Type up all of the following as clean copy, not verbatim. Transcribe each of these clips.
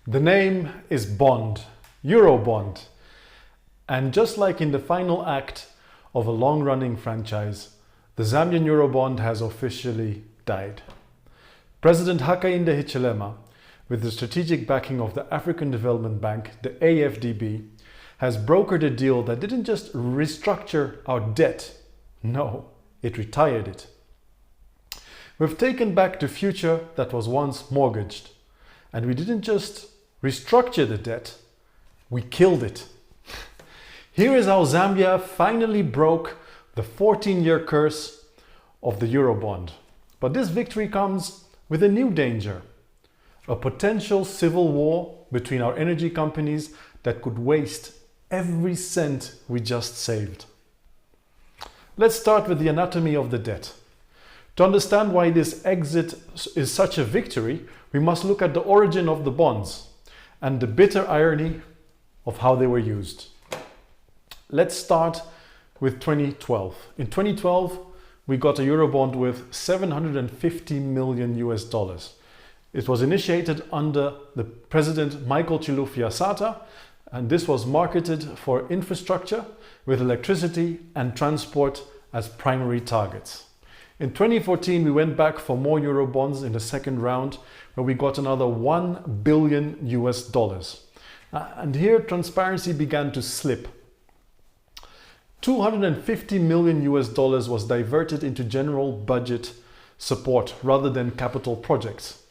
The name is Bond, Eurobond. And just like in the final act of a long-running franchise, the Zambian Eurobond has officially died. President Hakainde Hichilema, with the strategic backing of the African Development Bank, the AFDB, has brokered a deal that didn't just restructure our debt, no, it retired it. We've taken back the future that was once mortgaged, and we didn't just restructure the debt, we killed it. Here is how Zambia finally broke the 14-year curse of the Eurobond. But this victory comes with a new danger, a potential civil war between our energy companies that could waste every cent we just saved. Let's start with the anatomy of the debt. To understand why this exit is such a victory, we must look at the origin of the bonds and the bitter irony of how they were used. Let's start with 2012. In 2012, we got a Eurobond with $750 million US. It was initiated under the President Michael Chilufya Sata, and this was marketed for infrastructure with electricity and transport as primary targets. In 2014, we went back for more Eurobonds in the second round, where we got another $1 billion US. And here transparency began to slip. $250 million US was diverted into general budget support rather than capital projects.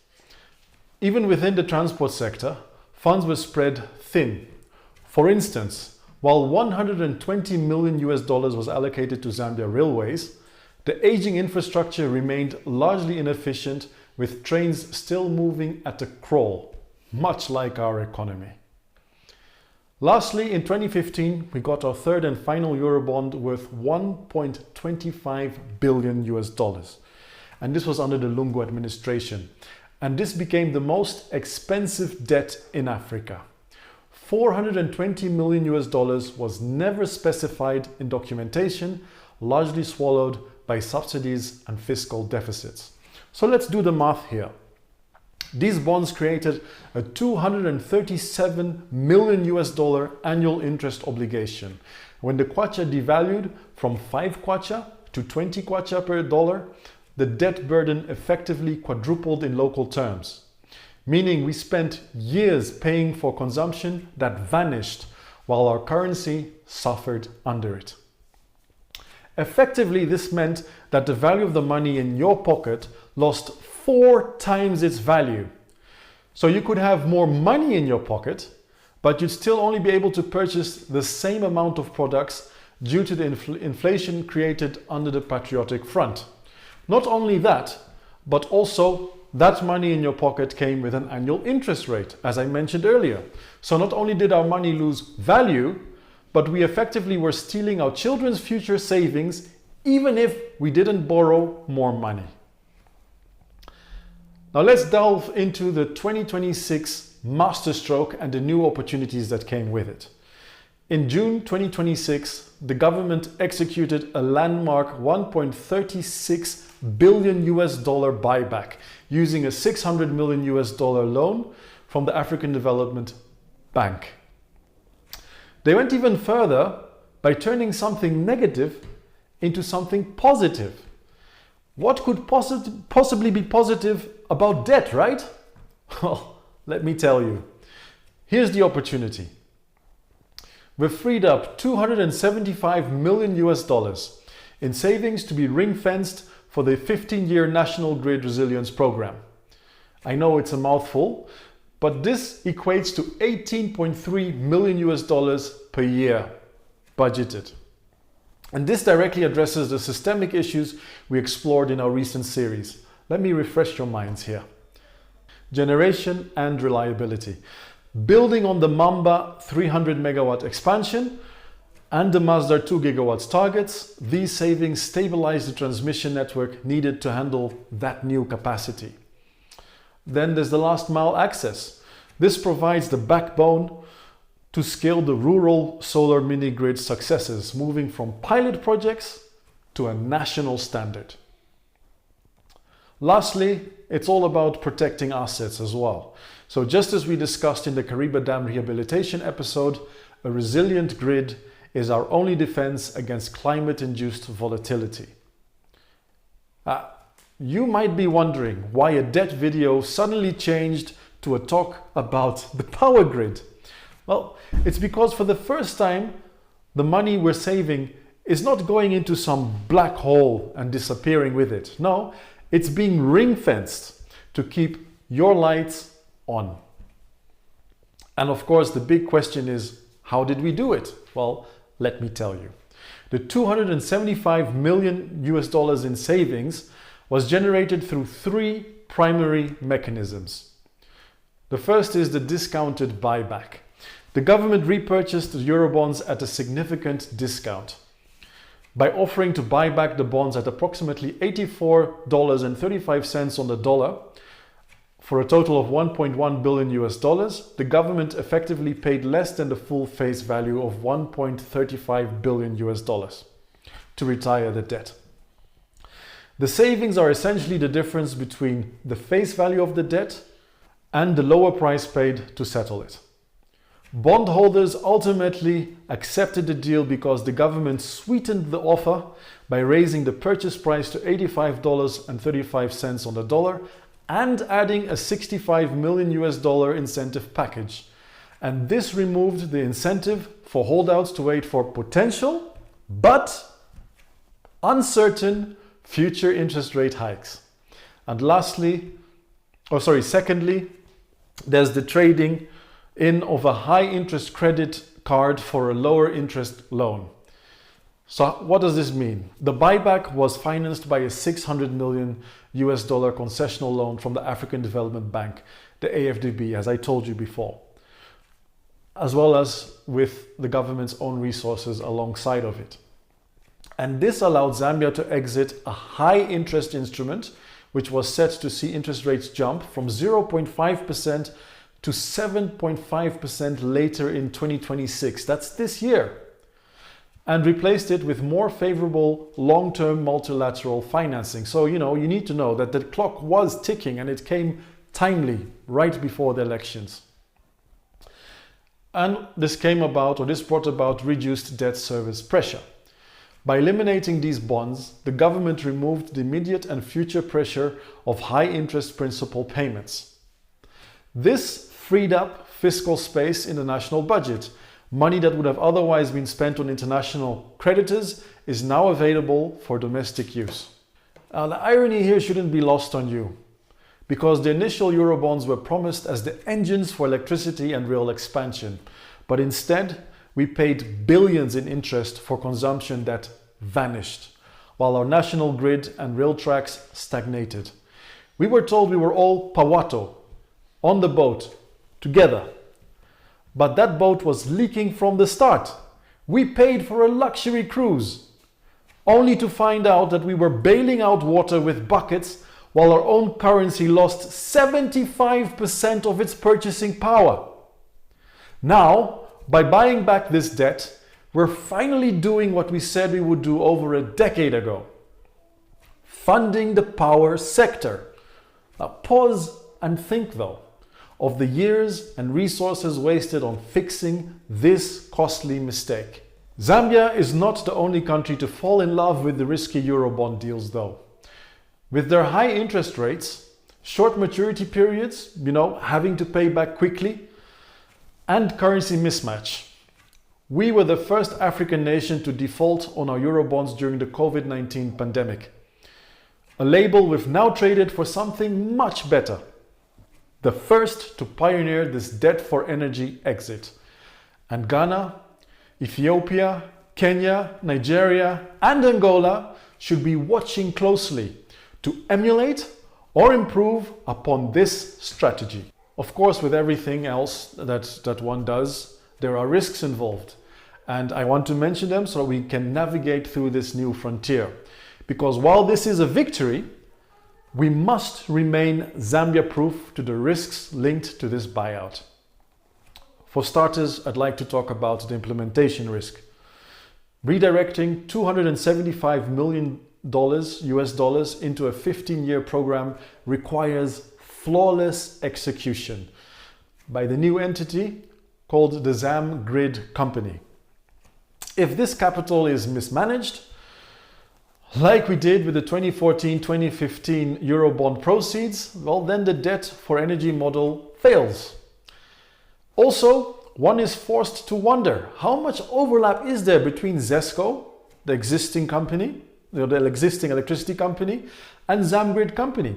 Even within the transport sector, funds were spread thin. For instance, while $120 million US was allocated to Zambia Railways, the aging infrastructure remained largely inefficient, with trains still moving at a crawl, much like our economy. Lastly, in 2015, we got our third and final Eurobond worth $1.25 billion US. And this was under the Lungu administration. And this became the most expensive debt in Africa. $420 million US was never specified in documentation, largely swallowed by subsidies and fiscal deficits. So let's do the math here. These bonds created a $237 million US annual interest obligation. When the kwacha devalued from 5 kwacha to 20 kwacha per dollar, the debt burden effectively quadrupled in local terms, meaning we spent years paying for consumption that vanished while our currency suffered under it. Effectively, this meant that the value of the money in your pocket lost 4 times its value. So you could have more money in your pocket, but you'd still only be able to purchase the same amount of products due to the inflation created under the Patriotic Front. Not only that, but also that money in your pocket came with an annual interest rate, as I mentioned earlier. So not only did our money lose value, but we effectively were stealing our children's future savings, even if we didn't borrow more money. Now let's delve into the 2026 Masterstroke and the new opportunities that came with it. In June 2026, the government executed a landmark $1.36 billion US buyback using a $600 million US loan from the African Development Bank. They went even further by turning something negative into something positive. What could possibly be positive about debt, right? Well, let me tell you. Here's the opportunity. We've freed up $275 million US in savings to be ring-fenced for the 15-year National Grid Resilience Program. I know it's a mouthful, but this equates to $18.3 million US per year budgeted. And this directly addresses the systemic issues we explored in our recent series. Let me refresh your minds here. Generation and reliability. Building on the Mamba 300 megawatt expansion and the Masdar 2 gigawatts targets, these savings stabilize the transmission network needed to handle that new capacity. Then there's the last mile access. This provides the backbone to scale the rural solar mini-grid successes, moving from pilot projects to a national standard. Lastly, it's all about protecting assets as well. So just as we discussed in the Kariba Dam rehabilitation episode, a resilient grid is our only defense against climate-induced volatility. You might be wondering why a debt video suddenly changed to a talk about the power grid. Well, it's because for the first time, the money we're saving is not going into some black hole and disappearing with it. No, it's being ring-fenced to keep your lights on. And of course, the big question is, how did we do it? Well, let me tell you. The $275 million in savings was generated through three primary mechanisms. The first is the discounted buyback. The government repurchased the Eurobonds at a significant discount by offering to buy back the bonds at approximately $84.35 on the dollar for a total of $1.1 billion. The government effectively paid less than the full face value of $1.35 billion to retire the debt. The savings are essentially the difference between the face value of the debt and the lower price paid to settle it. Bondholders ultimately accepted the deal because the government sweetened the offer by raising the purchase price to $85.35 on the dollar and adding a $65 million incentive package. And this removed the incentive for holdouts to wait for potential but uncertain future interest rate hikes. And secondly, there's the trading in of a high interest credit card for a lower interest loan. So what does this mean? The buyback was financed by a $600 million concessional loan from the African Development Bank, the AFDB, as I told you before, as well as with the government's own resources alongside of it. And this allowed Zambia to exit a high interest instrument, which was set to see interest rates jump from 0.5% to 7.5% later in 2026. That's this year. And replaced it with more favorable long-term multilateral financing. So, you need to know that the clock was ticking and it came timely right before the elections. And this brought about reduced debt service pressure. By eliminating these bonds, the government removed the immediate and future pressure of high interest principal payments. This freed up fiscal space in the national budget. Money that would have otherwise been spent on international creditors is now available for domestic use. Now, the irony here shouldn't be lost on you, because the initial Eurobonds were promised as the engines for electricity and rail expansion, but instead we paid billions in interest for consumption that vanished, while our national grid and rail tracks stagnated. We were told we were all pawato, on the boat, together. But that boat was leaking from the start. We paid for a luxury cruise, only to find out that we were bailing out water with buckets while our own currency lost 75% of its purchasing power. Now, by buying back this debt, we're finally doing what we said we would do over a decade ago. Funding the power sector. Now pause and think though of the years and resources wasted on fixing this costly mistake. Zambia is not the only country to fall in love with the risky Eurobond deals though. With their high interest rates, short maturity periods, having to pay back quickly, and currency mismatch. We were the first African nation to default on our Eurobonds during the COVID-19 pandemic. A label we've now traded for something much better. The first to pioneer this debt for energy exit. And Ghana, Ethiopia, Kenya, Nigeria, and Angola should be watching closely to emulate or improve upon this strategy. Of course, with everything else that one does, there are risks involved. And I want to mention them so we can navigate through this new frontier. Because while this is a victory, we must remain Zambia-proof to the risks linked to this buyout. For starters, I'd like to talk about the implementation risk. Redirecting $275 million into a 15-year program requires flawless execution. by the new entity called the ZamGrid company. If this capital is mismanaged, like we did with the 2014-2015 Eurobond proceeds, well, then the debt for energy model fails. Also, one is forced to wonder how much overlap is there between Zesco, the existing company, the existing electricity company, and ZamGrid company.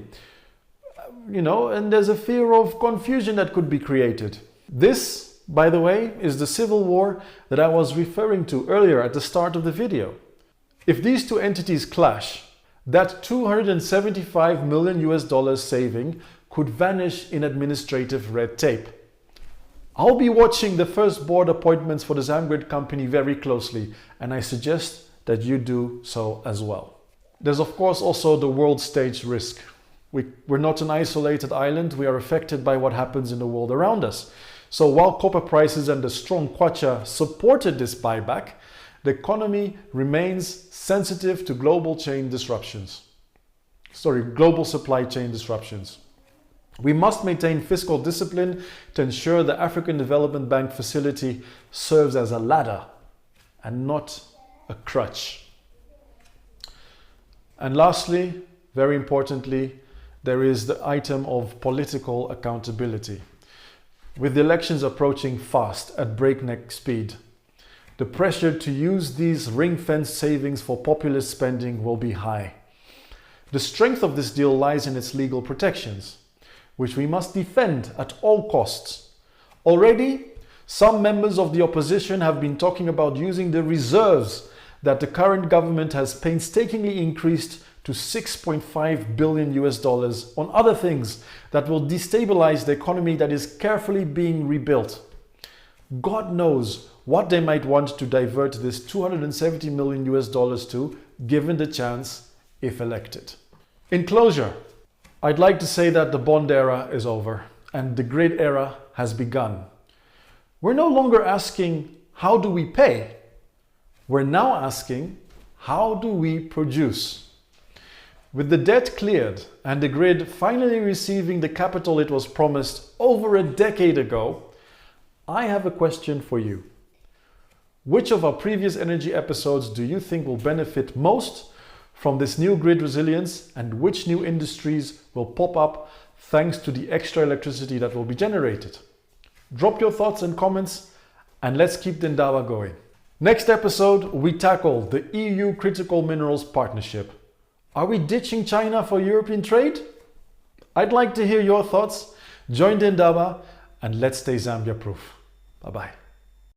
And there's a fear of confusion that could be created. This, by the way, is the civil war that I was referring to earlier at the start of the video. If these two entities clash, that $275 million saving could vanish in administrative red tape. I'll be watching the first board appointments for the ZamGrid company very closely, and I suggest that you do so as well. There's of course also the world stage risk. We're not an isolated island, we are affected by what happens in the world around us. So while copper prices and the strong Kwacha supported this buyback, the economy remains sensitive to global supply chain disruptions. We must maintain fiscal discipline to ensure the African Development Bank facility serves as a ladder and not a crutch. And lastly, very importantly, there is the item of political accountability. With the elections approaching fast at breakneck speed, the pressure to use these ring-fenced savings for populist spending will be high. The strength of this deal lies in its legal protections, which we must defend at all costs. Already, some members of the opposition have been talking about using the reserves that the current government has painstakingly increased to $6.5 billion on other things that will destabilize the economy that is carefully being rebuilt. God knows what they might want to divert this $270 million to, given the chance, if elected. In closure, I'd like to say that the bond era is over and the grid era has begun. We're no longer asking, how do we pay? We're now asking, how do we produce? With the debt cleared and the grid finally receiving the capital it was promised over a decade ago, I have a question for you. Which of our previous energy episodes do you think will benefit most from this new grid resilience, and which new industries will pop up thanks to the extra electricity that will be generated? Drop your thoughts and comments, and let's keep the Ndawa going. Next episode, we tackle the EU Critical Minerals Partnership. Are we ditching China for European trade? I'd like to hear your thoughts. Join the Ndawa and let's stay Zambia proof. Bye-bye.